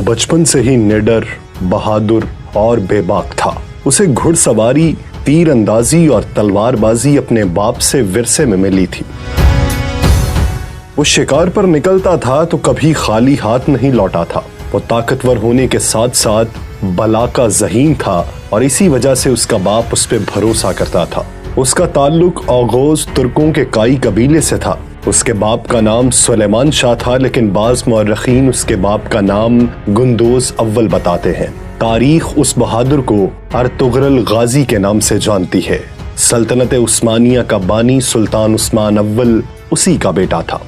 वो बचपन से ही निडर, बहादुर और बेबाक था। उसे घुड़सवारी, तीर अंदाजी और तलवारबाजी अपने बाप से विरसे में मिली थी। वो शिकार पर निकलता था तो कभी खाली हाथ नहीं लौटा था। वो ताकतवर होने के साथ साथ बला का ज़हीन था और इसी वजह से उसका बाप उस पर भरोसा करता था। उसका ताल्लुक औगोज तुर्कों के काई कबीले से था। उसके बाप का नाम सुलेमान शाह था, लेकिन बाज़ मौर्रखीन उसके बाप का नाम गुंदोज अव्वल बताते हैं। तारीख उस बहादुर को अर्तुगरुल गाजी के नाम से जानती है। सल्तनत उस्मानिया का बानी सुल्तान उस्मान अव्वल उसी का बेटा था।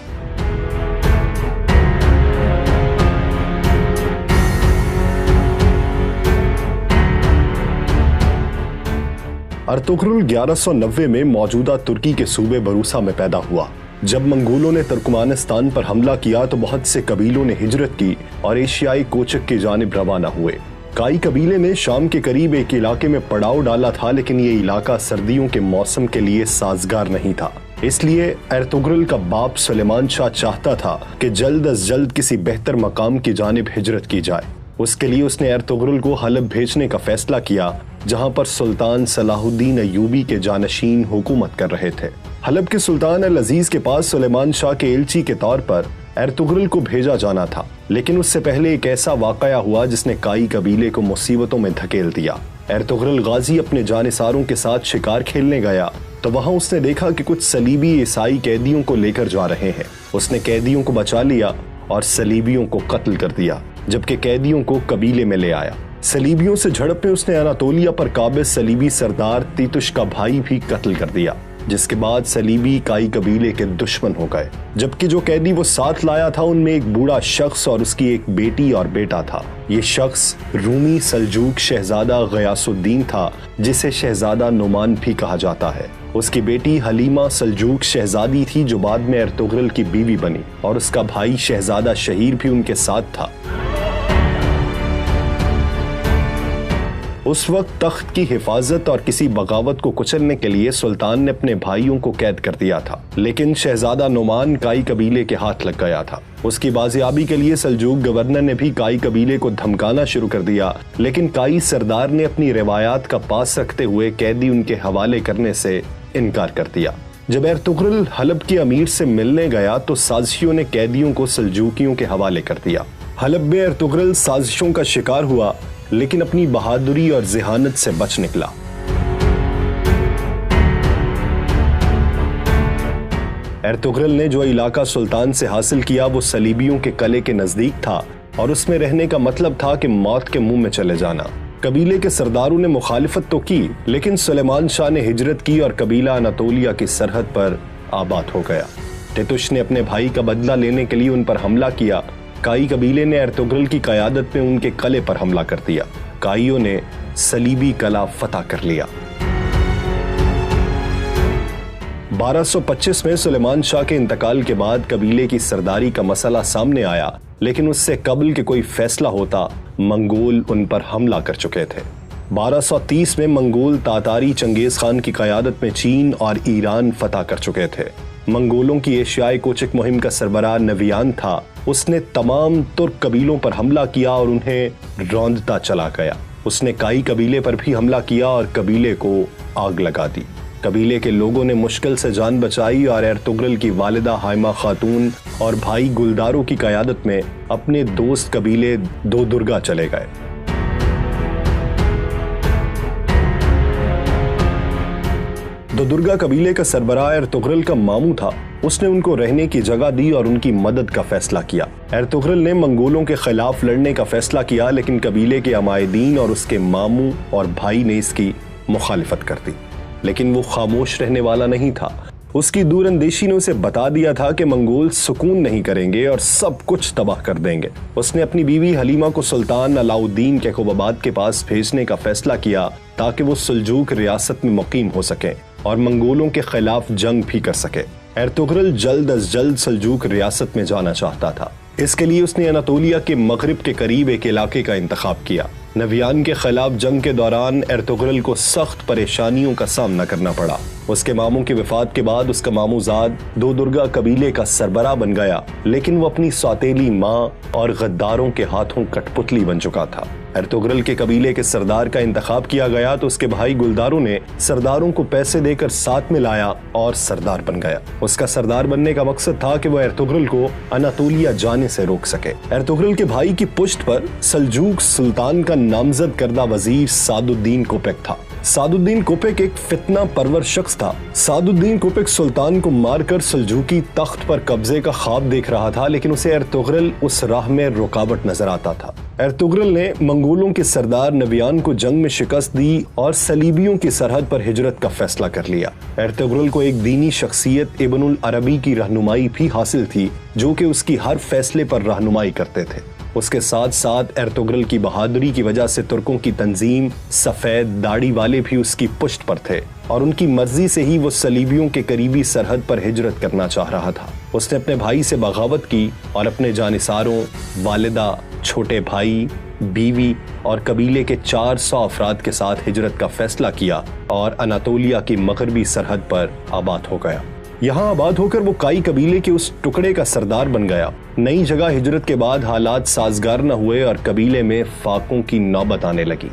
अर्तुगरुल 1190 में मौजूदा तुर्की के सूबे बरूसा में पैदा हुआ। जब मंगोलों ने तुर्कमानिस्तान पर हमला किया तो बहुत से कबीलों ने हिजरत की और एशियाई कोचक की जानिब रवाना हुए। काई कबीले ने शाम के करीब एक इलाके में पड़ाव डाला था, लेकिन ये इलाका सर्दियों के मौसम के लिए साजगार नहीं था। इसलिए अर्तुगरुल का बाप सुलेमान शाह चाहता था कि जल्द अज जल्द किसी बेहतर मकाम की जानिब हिजरत की जाए। उसके लिए उसने अर्तुगरुल को हलब भेजने का फैसला किया, जहां पर सुल्तान सलाहुद्दीन अय्यूबी के जानशीन हुकूमत कर रहे थे। हलब के सुल्तान अल अजीज के पास सुलेमान शाह के एलची के तौर पर अर्तुगरुल को भेजा जाना था, लेकिन उससे पहले एक ऐसा वाकया हुआ जिसने काई कबीले को मुसीबतों में धकेल दिया। अर्तुगरुल गाजी अपने जानिसारों के साथ शिकार खेलने गया तो वहां उसने देखा कि कुछ सलीबी ईसाई कैदियों को लेकर जा रहे हैं। उसने कैदियों को बचा लिया और सलीबियों को कत्ल कर दिया, जबकि कैदियों को कबीले में ले आया। सलीबियों से झड़प में उसने अनातोलिया पर काबिज सलीबी सरदार तीतुश का भाई भी कत्ल कर दिया, जिसके बाद सलीबी काई कबीले के दुश्मन हो गए। जबकि जो कैदी वो साथ लाया था उनमें एक बूढ़ा शख्स और उसकी एक बेटी और बेटा था। ये शख्स रूमी सल्जूक शहजादा गयासुद्दीन था, जिसे शहजादा नुमान भी कहा जाता है। उसकी बेटी हलीमा सल्जूक शहजादी थी, जो बाद में अर्तुगरुल की बीवी बनी, और उसका भाई शहजादा शहीर भी उनके साथ था। उस वक्त तख्त की हिफाजत और किसी बगावत को कुचलने के लिए सुल्तान ने अपने भाइयों को कैद कर दिया था, लेकिन शहजादा नुमान काई कबीले के हाथ लग गया था। उसकी बाजियाबी के लिए सल्जूक गवर्नर ने भी काई कबीले को धमकाना शुरू कर दिया, लेकिन काई सरदार ने अपनी रिवायात का पास रखते हुए कैदी उनके हवाले करने से इनकार कर दिया। जब अर्तुगरुल हलब के अमीर से मिलने गया तो साजिशों ने कैदियों को सल्जूकियों के हवाले कर दिया। हलब में अर्तुगरुल साजिशों का शिकार हुआ, लेकिन अपनी बहादुरी और ज़हानत से बच निकला। अर्तुगरुल ने जो इलाका सुल्तान से हासिल किया वो सलीबियों के कले के नजदीक था और उसमें रहने का मतलब था कि मौत के मुंह में चले जाना। कबीले के सरदारों ने मुखालिफत तो की, लेकिन सुलेमान शाह ने हिजरत की और कबीला अनातोलिया की सरहद पर आबाद हो गया। तीतुश ने अपने भाई का बदला लेने के लिए उन पर हमला किया। काई कबीले ने अर्तुगरुल की क़यादत में उनके कले पर हमला कर दिया। काइयों ने सलीबी कला फतह कर लिया। 1225 में सुलेमान शाह के इंतकाल के बाद कबीले की सरदारी का मसला सामने आया, लेकिन उससे कबल के कोई फैसला होता, मंगोल उन पर हमला कर चुके थे। 1230 में मंगोल तातारी चंगेज खान की क़यादत में चीन और ईरान फतह कर चुके थे। मंगोलों की एशियाई कोचक मुहिम का सरबराह नवियान था। उसने तमाम तुर्क कबीलों पर हमला किया और उन्हें रौंदता चला गया। उसने काई कबीले पर भी हमला किया और कबीले को आग लगा दी। कबीले के लोगों ने मुश्किल से जान बचाई और अर्तुगरुल की वालिदा हाइमा खातून और भाई गुलदारों की क़यादत में अपने दोस्त कबीले दो दुर्गा चले गए। दो दुर्गा कबीले का सरबराह अर्तुगरुल का मामू था। उसने उनको रहने की जगह दी और उनकी मदद का फैसला किया। अर्तुगरुल ने मंगोलों के खिलाफ लड़ने का फैसला किया, लेकिन कबीले के अमायदीन और उसके मामू और भाई ने इसकी मुखालिफत कर दी। लेकिन वो खामोश रहने वाला नहीं था। उसकी दूरअंदेशी ने उसे बता दिया था कि मंगोल सुकून नहीं करेंगे और सब कुछ तबाह कर देंगे। उसने अपनी बीवी हलीमा को सुल्तान अलाउद्दीन के क़ुबाबाद के पास भेजने का फैसला किया, ताकि वो सल्जूक रियासत में मुकीम हो सके और मंगोलों के खिलाफ जंग भी कर सके। अर्तुगरुल जल्द अज जल्द सल्जूक रियासत में जाना चाहता था। इसके लिए उसने अनातोलिया के मगरिब के करीब एक इलाके का इंतखाब किया। नवियान के खिलाफ जंग के दौरान एर्तुगरुल को सख्त परेशानियों का सामना करना पड़ा। उसके मामू की वफात के बाद उसका मामूजाद दो दुर्गा कबीले का सरबराह बन गया, लेकिन वो अपनी सौतेली माँ और गद्दारों के हाथों कठपुतली बन चुका था। एर्तुगरुल के कबीले के सरदार का इंतखाब किया गया तो उसके भाई गुलदारों ने सरदारों को पैसे देकर साथ में लाया और सरदार बन गया। उसका सरदार बनने का मकसद था कि वो एर्तुगरुल को अनातोलिया जाने से रोक सके। एर्तुगरुल के भाई की पुश्त पर सल्जूक सुल्तान का नामजद करदा वजीर सादुद्दीन कोपेक था। सादुद्दीन कोपेक एक फितना परवर शख्स था। सादुद्दीन कोपेक सुल्तान को मारकर सल्जूकी तख्त पर कब्जे का ख्वाब देख रहा था, लेकिन उसे एर्तुगरुल उस राह में रुकावट नजर आता था। एर्तुगरुल ने मंगोलों के सरदार नवियान को जंग में शिकस्त दी और सलीबियों की सरहद पर हिजरत का फैसला कर लिया। एर्तुगरुल को एक दीनी शख्सियत इब्नुल अरबी की रहनुमाई भी हासिल थी, जो कि उसकी हर फैसले पर रहनुमाई करते थे। उसके साथ साथ एर्तुगरुल की बहादुरी की वजह से तुर्कों की तंजीम सफेद दाढ़ी वाले भी उसकी पुश्त पर थे और उनकी मर्जी से ही वो सलीबियों के करीबी सरहद पर हिजरत करना चाह रहा था। उसने अपने भाई से बगावत की और अपने जानिसारों, वालिदा, छोटे भाई, बीवी और कबीले के 400 अफराद के साथ हिजरत का फैसला किया और अनातोलिया की मगरबी सरहद पर आबाद हो गया। यहाँ आबाद होकर वो काई कबीले के उस टुकड़े का सरदार बन गया। नई जगह हिजरत के बाद हालात साजगार न हुए और कबीले में फाकों की नौबत आने लगी।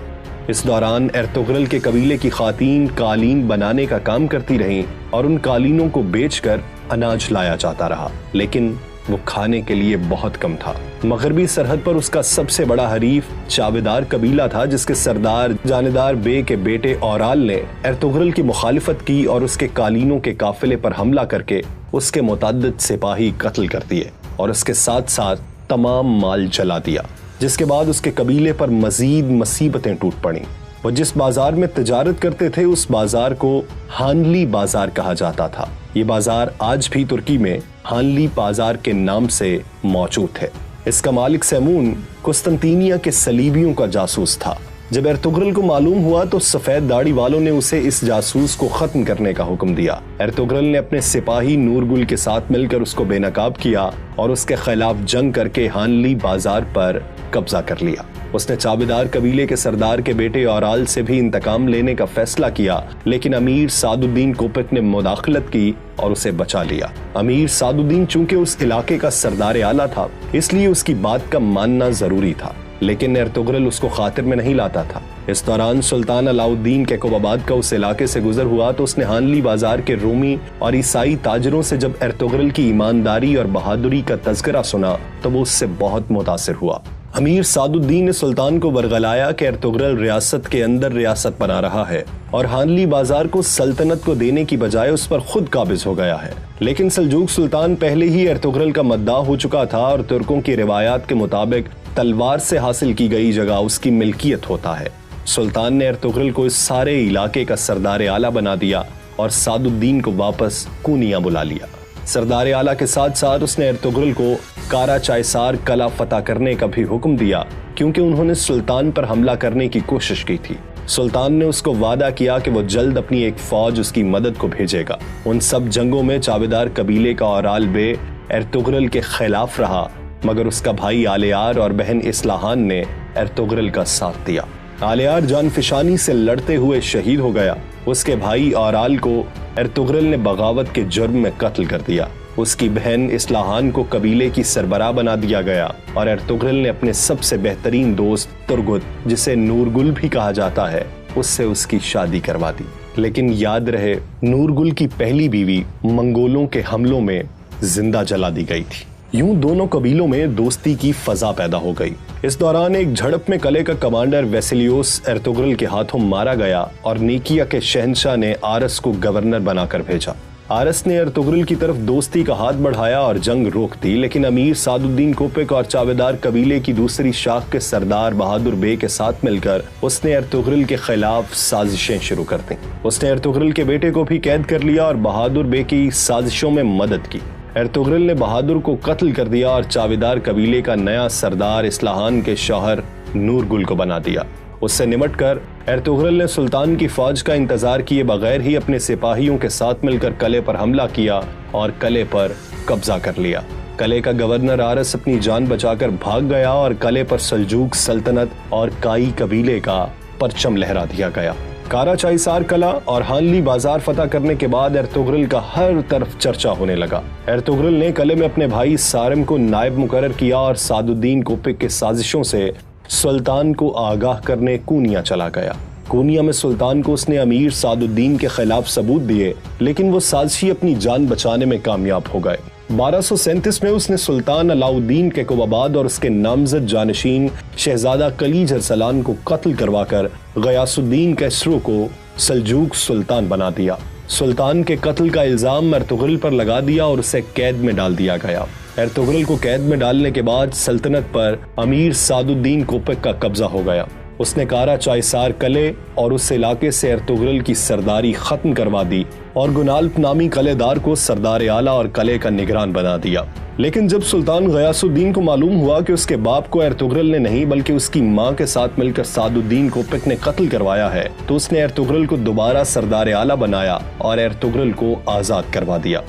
इस दौरान एर्तुगरुल के कबीले की खातीन कालीन बनाने का काम करती रहीं और उन कालीनों को बेचकर अनाज लाया जाता रहा, लेकिन वो खाने के लिए बहुत कम था। मगरबी सरहद पर उसका सबसे बड़ा हरीफ चावेदार कबीला था, जिसके सरदार जानेदार बे के बेटे औराल ने एर्तुगरुल की मुखालिफत की और उसके कालीनों के काफिले पर हमला करके उसके मुतअद्दिद सिपाही कत्ल कर दिए और उसके साथ साथ तमाम माल जला दिया, जिसके बाद उसके कबीले पर मजीद मुसीबतें टूट पड़ी। वो जिस बाजार में तिजारत करते थे उस बाजार को हानली बाजार कहा जाता था। ये बाजार आज भी तुर्की में हानली बाजार के नाम से मौजूद है। इसका मालिक सैमून कुस्तंतीनिया के सलीबियों का जासूस था। जब एर्तुगरुल को मालूम हुआ तो सफेद दाढ़ी वालों ने उसे इस जासूस को खत्म करने का हुक्म दिया। एर्तुगरुल ने अपने सिपाही नूरगुल के साथ मिलकर उसको बेनकाब किया और उसके खिलाफ जंग करके हानली बाजार पर कब्जा कर लिया। उसने चाबेदार कबीले के सरदार के बेटे औराल से भी इंतकाम लेने का फैसला किया, लेकिन अमीर सादुद्दीन कोपेक ने मुदाखलत की और उसे बचा लिया। अमीर सादुद्दीन चूंकि उस इलाके का सरदार आला था, इसलिए उसकी बात का मानना जरूरी था, लेकिन एर्तुगरुल उसको खातिर में नहीं लाता था। इस दौरान सुल्तान अलाउद्दीन कैकोबाबाद का उस इलाके से गुजर हुआ तो उसने हानली बाजार के रोमी और ईसाई ताजरों से जब एर्तुगरुल की ईमानदारी और बहादुरी का तज़किरा सुना तो वो उससे बहुत मुतासिर हुआ। अमीर सादुद्दीन ने सुल्तान को बरगलाया कि एर्तुगरुल रियासत के अंदर रियासत बना रहा है और हानली बाजार को सल्तनत को देने की बजाय उस पर खुद काबिज हो गया है। लेकिन सल्जूक सुल्तान पहले ही एर्तुगरुल का मद्दाह हो चुका था और तुर्कों की रिवायात के मुताबिक तलवार से हासिल की गई जगह उसकी मिल्कियत होता है। सुल्तान ने एर्तुगरुल को इस सारे इलाके का सरदार आला बना दिया और सादुद्दीन को वापस कूनिया बुला लिया। सरदार आला के साथ साथ उसने एर्तुगरुल को कारा चायसार कला फतह करने का भी हुक्म दिया, क्योंकि उन्होंने सुल्तान पर हमला करने की कोशिश की थी। सुल्तान ने उसको वादा किया कि वो जल्द अपनी एक फौज उसकी मदद को भेजेगा। उन सब जंगों में चावेदार कबीले का औराल बे एर्तुगरुल के खिलाफ रहा, मगर उसका भाई आलियार और बहन इस्लाहान ने एर्तुगरुल का साथ दिया। आलियार जानफिशानी से लड़ते हुए शहीद हो गया। उसके भाई औराल को एर्तुगरुल ने बगावत के जुर्म में कत्ल कर दिया। उसकी बहन इस्लाहान को कबीले की सरबराह बना दिया गया और एर्तुगरुल ने अपने सबसे बेहतरीन दोस्त तुर्गुत, जिसे नूरगुल भी कहा जाता है, उससे उसकी शादी करवा दी। लेकिन याद रहे, नूरगुल की पहली बीवी मंगोलों के हमलों में जिंदा जला दी गई थी। यूं दोनों कबीलों में दोस्ती की फजा पैदा हो गई। इस दौरान एक झड़प में कले का कमांडर वेसिलियोस एर्तुगरुल के हाथों मारा गया और नीकिया के शहंशाह ने आरस को गवर्नर बनाकर भेजा। आरस ने एर्तुगरुल की तरफ दोस्ती का हाथ बढ़ाया और जंग रोक दी, लेकिन अमीर सादुद्दीन कोपेक और चावेदार कबीले की दूसरी शाख के सरदार बहादुर बे के साथ मिलकर उसने एर्तुगरुल के खिलाफ साजिशें शुरू कर दी। उसने एर्तुगरुल के बेटे को भी कैद कर लिया और बहादुर बे की साजिशों में मदद की। एर्तुगरुल ने बहादुर को कत्ल कर दिया और चावेदार कबीले का नया सरदार इस्लाहान के शौहर नूरगुल को बना दिया। उससे निमटकर एर्तुगरुल ने सुल्तान की फौज का इंतजार किए बगैर ही अपने सिपाहियों के साथ मिलकर कले पर हमला किया और कले पर कब्जा कर लिया। कले का गवर्नर आरस अपनी जान बचाकर भाग गया और कले पर सल्जूक सल्तनत और काई कबीले का परचम लहरा दिया गया। काराचाइसार कला और हानली बाजार फतह करने के बाद एर्तुगरुल का हर तरफ चर्चा होने लगा। एर्तुगरुल ने कले में अपने भाई सारिम को नायब मुकर्रर किया और सादुद्दीन कोपिक के साजिशों से सुल्तान को आगाह करने कूनिया चला गया। कूनिया में सुल्तान को उसने अमीर सादुद्दीन के खिलाफ सबूत दिए, लेकिन वो साजिशी अपनी जान बचाने में कामयाब हो गए। 1237 में उसने सुल्तान अलाउद्दीन के कुबाबाद और उसके नामजद जानशीन शहजादा कलीज अरसलान को कत्ल करवाकर गयासुद्दीन कैसरो को सल्जूक सुल्तान बना दिया। सुल्तान के कत्ल का इल्जाम एर्तुगरुल पर लगा दिया और उसे कैद में डाल दिया गया। एर्तुगरुल को कैद में डालने के बाद सल्तनत पर अमीर सादुद्दीन कोपिक का कब्जा हो गया। उसने काराचाइसार कले और उस इलाके से एर्तुगरुल की सरदारी खत्म करवा दी और गुनाल्प नामी कलेदार को सरदार आला और कले का निगरान बना दिया। लेकिन जब सुल्तान गयासुद्दीन को मालूम हुआ कि उसके बाप को एर्तुगरुल ने नहीं बल्कि उसकी मां के साथ मिलकर सादुद्दीन कोपिक ने कत्ल करवाया है, तो उसने एर्तुगरुल को दोबारा सरदार आला बनाया और एर्तुगरुल को आजाद करवा दिया।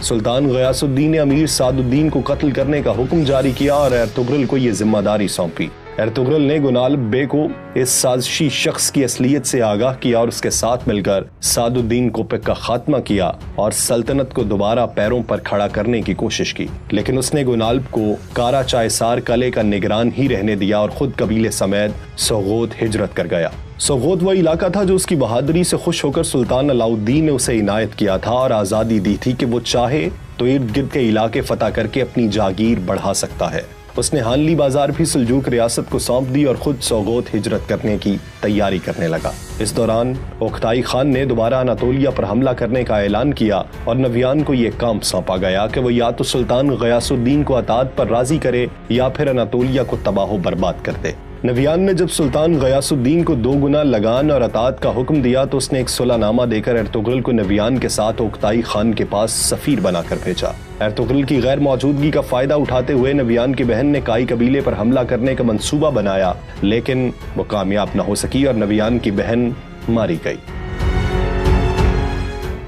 सुल्तान गयासुद्दीन ने अमीर सादुद्दीन को कत्ल करने का हुक्म जारी किया और एर्तुगरुल को यह जिम्मेदारी सौंपी। एर्तुगरुल ने गुनाल्प बे को इस साजिशी शख्स की असलियत से आगाह किया और उसके साथ मिलकर सादुद्दीन कोपिक का खात्मा किया और सल्तनत को दोबारा पैरों पर खड़ा करने की कोशिश की। लेकिन उसने गुनाल्प को काराचाइसार कले का निगरान ही रहने दिया और खुद कबीले समेत सोगोत हिजरत कर गया। सोगोत वह इलाका था जो उसकी बहादुरी से खुश होकर सुल्तान अलाउद्दीन ने उसे इनायत किया था और आजादी दी थी कि वो चाहे तो इर्द गिर्द के इलाके फतह करके अपनी जागीर बढ़ा सकता है। उसने हानली बाजार भी सल्जूक रियासत को सौंप दी और खुद सोगोत हिजरत करने की तैयारी करने लगा। इस दौरान ओख्ताई खान ने दोबारा अनातोलिया पर हमला करने का ऐलान किया और नवियान को यह काम सौंपा गया कि वो या तो सुल्तान गयासुद्दीन को अतात पर राजी करे या फिर अनातोलिया को तबाह बर्बाद कर दे। नवियान ने जब सुल्तान गयासुद्दीन को 2 गुना लगान और अतात का हुक्म दिया तो उसने एक सुलहनामा देकर एर्तुगरुल को नवियान के साथ ओख्ताई खान के पास सफीर बनाकर भेजा। एर्तुगरुल की गैर मौजूदगी का फायदा उठाते हुए नवियान की बहन ने काई कबीले पर हमला करने का मंसूबा बनाया, लेकिन वो कामयाब न हो सकी और नवियान की बहन मारी गई।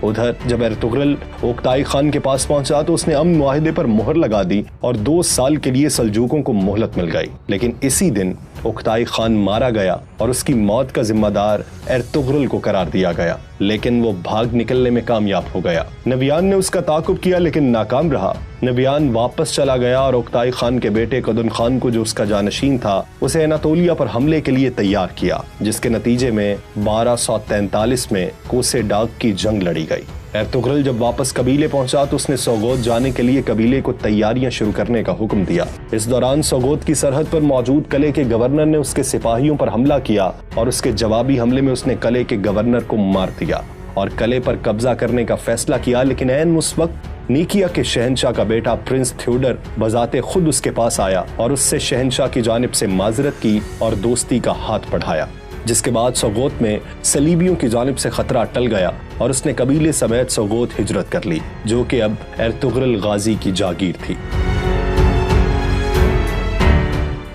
उधर जब एर्तुगरुल ओख्ताई खान के पास पहुंचा तो उसने अमन मुआहिदे पर मुहर लगा दी और 2 साल के लिए सल्जूकों को मोहलत मिल गई। लेकिन इसी दिन ओख्ताई खान मारा गया और उसकी मौत का जिम्मेदार एर्तुगरुल को करार दिया गया, लेकिन वो भाग निकलने में कामयाब हो गया। नवियान ने उसका ताकुब किया लेकिन नाकाम रहा। नवियान वापस चला गया और ओख्ताई खान के बेटे कदुन खान को, जो उसका जानशीन था, उसे अनातोलिया पर हमले के लिए तैयार किया, जिसके नतीजे में 1243 में कोसे डाग की जंग लड़ी गई। एर्तुगरुल जब वापस कबीले पहुंचा तो उसने सोगोत जाने के लिए कबीले को तैयारियां शुरू करने का हुक्म दिया। इस दौरान सोगोत की सरहद पर मौजूद कले के गवर्नर ने उसके सिपाहियों पर हमला किया और उसके जवाबी हमले में उसने कले के गवर्नर को मार दिया और कले पर कब्जा करने का फैसला किया। लेकिन ऐन उस वक्त नीकिया के शहंशाह का बेटा प्रिंस थ्योडर बजाते खुद उसके पास आया और उससे शहंशाह की जानिब से माजरत की और दोस्ती का हाथ बढ़ाया, जिसके बाद सोगोत में सलीबियों की जानिब से खतरा टल गया और उसने कबीले समेत सोगोत हिजरत कर ली, जो कि अब एर्तुगरुल गाजी की जागीर थी।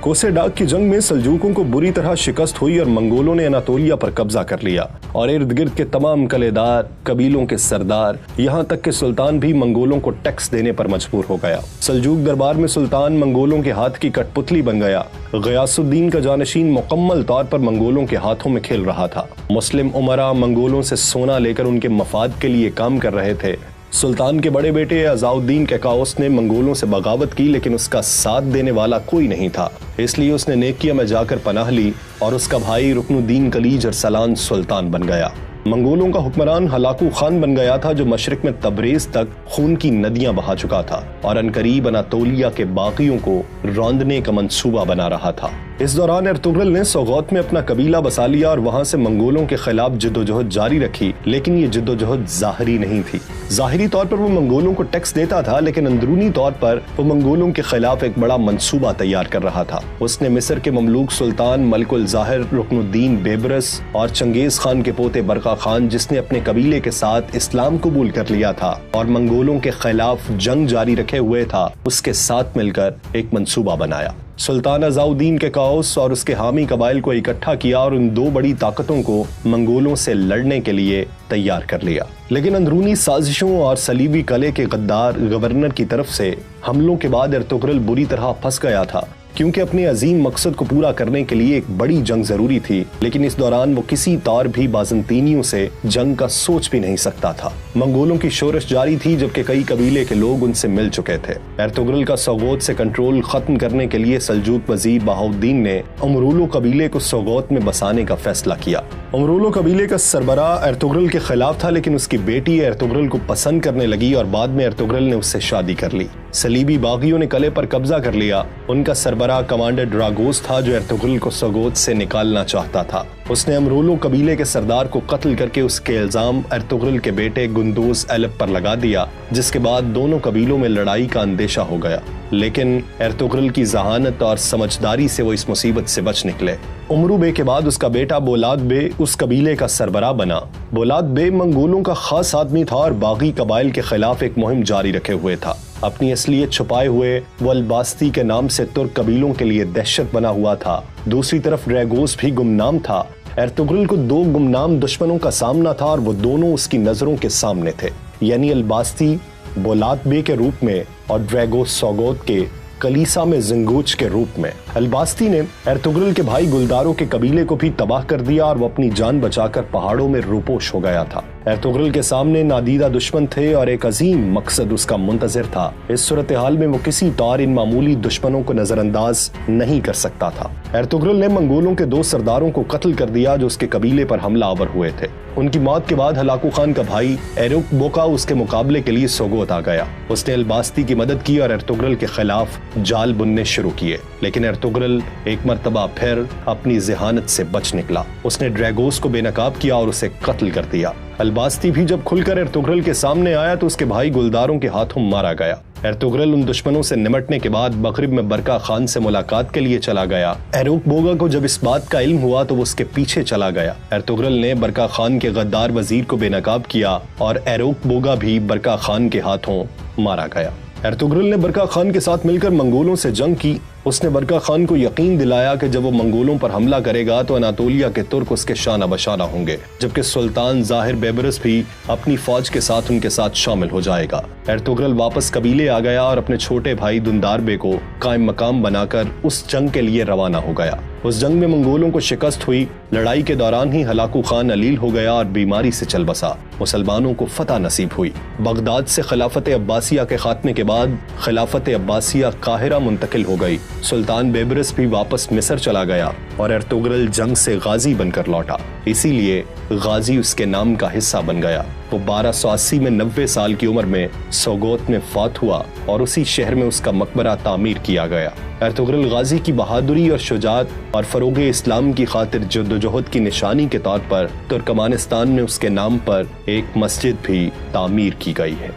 कोसे डाग की जंग में सल्जूकों को बुरी तरह शिकस्त हुई और मंगोलों ने अनातोलिया पर कब्जा कर लिया और इर्द गिर्द के तमाम कलेदार, कबीलों के सरदार, यहाँ तक कि सुल्तान भी मंगोलों को टैक्स देने पर मजबूर हो गया। सल्जूक दरबार में सुल्तान मंगोलों के हाथ की कठपुतली बन गया। गयासुद्दीन का जानशीन मुकम्मल तौर पर मंगोलों के हाथों में खेल रहा था। मुस्लिम उमरा मंगोलों से सोना लेकर उनके मफाद के लिए काम कर रहे थे। सुल्तान के बड़े बेटे अज़ाउद्दीन कैकाउस ने मंगोलों से बगावत की, लेकिन उसका साथ देने वाला कोई नहीं था, इसलिए उसने नेकिया में जाकर पनाह ली और उसका भाई रुकनुद्दीन कलीज अरसलान सुल्तान बन गया। मंगोलों का हुक्मरान हलाकू खान बन गया था, जो मशरिक में तबरेज तक खून की नदियां बहा चुका था और अनकरीब अनातोलिया के बाकियों को रौंदने का मंसूबा बना रहा था। इस दौरान एर्तुगरुल ने सोगोत में अपना कबीला बसा लिया और वहां से मंगोलों के खिलाफ जिद्दोजहद जारी रखी, लेकिन ये जिद्दोजहद जाहिरी नहीं थी। जाहिरी तौर पर वो मंगोलों को टैक्स देता था, लेकिन अंदरूनी तौर पर वो मंगोलों के खिलाफ एक बड़ा मंसूबा तैयार कर रहा था। उसने मिस्र के ममलूक सुल्तान मलिकुल ज़ाहिर रुकनुद्दीन बेबरस और चंगेज खान के पोते बरका खान, जिसने अपने कबीले के साथ इस्लाम कबूल कर लिया था और मंगोलों के खिलाफ जंग जारी रखे हुए था, उसके साथ मिलकर एक मंसूबा बनाया। सुल्तान अज़ाउद्दीन के काउस और उसके हामी कबाइल को इकट्ठा किया और उन दो बड़ी ताकतों को मंगोलों से लड़ने के लिए तैयार कर लिया। लेकिन अंदरूनी साजिशों और सलीबी कले के गद्दार गवर्नर की तरफ से हमलों के बाद एर्तुगरुल बुरी तरह फंस गया था, क्योंकि अपने अजीम मकसद को पूरा करने के लिए एक बड़ी जंग जरूरी थी। लेकिन इस दौरान वो किसी तौर भी बाज़ंतीनियों से जंग का सोच भी नहीं सकता था। मंगोलों की शोरश जारी थी, जबकि कई कबीले के लोग उनसे मिल चुके थे। एर्तुगरुल का सोगोत से कंट्रोल खत्म करने के लिए सल्जूक वजीर बहाउद्दीन ने उमरूलो कबीले को सोगोत में बसाने का फैसला किया। उमरूलो कबीले का सरबराह एर्तुगरुल के खिलाफ था, लेकिन उसकी बेटी एर्तुगरुल को पसंद करने लगी और बाद में एर्तुगरुल ने उससे शादी कर ली। सलीबी बागियों ने किले पर कब्जा कर लिया। उनका सरबराह कमांडर ड्रागोस था, जो एर्तुगरुल को सोगोत से निकालना चाहता था। उसने अमरूलो कबीले के सरदार को कत्ल करके उसके इल्जाम एर्तुगरुल के बेटे गुंदोज एलब पर लगा दिया, जिसके बाद दोनों कबीलों में लड़ाई का अंदेशा हो गया। लेकिन एर्तुगरुल की जहानत और समझदारी से वो इस मुसीबत से बच निकले। उमरू बे के बाद उसका बेटा बोलाद बे उस कबीले का सरबराह बना। बोलाद बे मंगोलों का खास आदमी था और बागी कबाइल के खिलाफ एक मुहिम जारी रखे हुए था। अपनी असलियत छुपाए हुए वो अल्बास्ती के नाम से तुर्क कबीलों के लिए दहशत बना हुआ था। दूसरी तरफ ड्रैगोस भी गुमनाम था। एर्तुगरुल को दो गुमनाम दुश्मनों का सामना था और वो दोनों उसकी नजरों के सामने थे, यानी अल्बास्ती बोलाद बे के रूप में और ड्रैगोस सोगोत के कलीसा में जिंगूच के रूप में। अल्बास्ती ने एर्तुगरुल के भाई गुलदारों के कबीले को भी तबाह कर दिया और वो अपनी जान बचाकर पहाड़ों में रूपोश हो गया था। एर्तुगरुल के सामने नादीदा दुश्मन थे और एक अजीम मकसद उसका मुंतजिर था। इस सूरत हाल में वो किसी तौर इन मामूली दुश्मनों को नजरअंदाज नहीं कर सकता था। एर्तुगरुल ने मंगोलों के दो सरदारों को कत्ल कर दिया जो उसके कबीले पर हमला आवर हुए थे। उनकी मौत के बाद हलाकू खान का भाई एरुक बोका उसके मुकाबले के लिए सोगोत आ गया। उसने अल्बास्ती की मदद की और एर्तुगरुल के खिलाफ जाल बुनने शुरू किए। लेकिन एर्तुगरुल एक मर्तबा फिर अपनी जहानत से बच निकला। उसने ड्रैगोस को बेनकाब किया और उसे कत्ल कर दिया। अल्बास्ती भी जब खुलकर एर्तुगरुल के सामने आया तो उसके भाई गुलदारों के हाथों मारा गया। एर्तुगरुल उन दुश्मनों से निमटने के बाद मगरिब में बरका खान से मुलाकात के लिए चला गया। एरुक बोगा को जब इस बात का इल्म हुआ तो वो उसके पीछे चला गया। एर्तुगरुल ने बरका खान के गद्दार वजीर को बेनकाब किया और एरुक बोगा भी बरका खान के हाथों मारा गया। एर्तुगरुल ने बरका खान के साथ मिलकर मंगोलों से जंग की। उसने बरका खान को यकीन दिलाया कि जब वो मंगोलों पर हमला करेगा तो अनातोलिया के तुर्क उसके शाना बशाना होंगे, जबकि सुल्तान जाहिर बेबरस भी अपनी फौज के साथ उनके साथ शामिल हो जाएगा। एर्तुगरुल वापस कबीले आ गया और अपने छोटे भाई दुंदार बे को कायम मकाम बनाकर उस जंग के लिए रवाना हो गया। उस जंग में मंगोलों को शिकस्त हुई। लड़ाई के दौरान ही हलाकू खान अलील हो गया और बीमारी से चल बसा। मुसलमानों को फतह नसीब हुई। बगदाद से खिलाफत अब्बासिया के खात्मे के बाद खिलाफत अब्बासिया काहिरा मुंतकिल हो गई। सुल्तान बेबरस भी वापस मिस्र चला गया और एर्तुगरुल जंग से गाजी बनकर लौटा, इसीलिए गाजी उसके नाम का हिस्सा बन गया। वो 1280 में 90 साल की उम्र में सोगोत में फौत हुआ और उसी शहर में उसका मकबरा तामीर किया गया। एर्तुगरुल गाजी की बहादुरी और शुजात और फरोग इस्लाम की खातिर जद्दोजहद की निशानी के तौर पर तुर्कमानिस्तान में उसके नाम पर एक मस्जिद भी तामीर की गई है।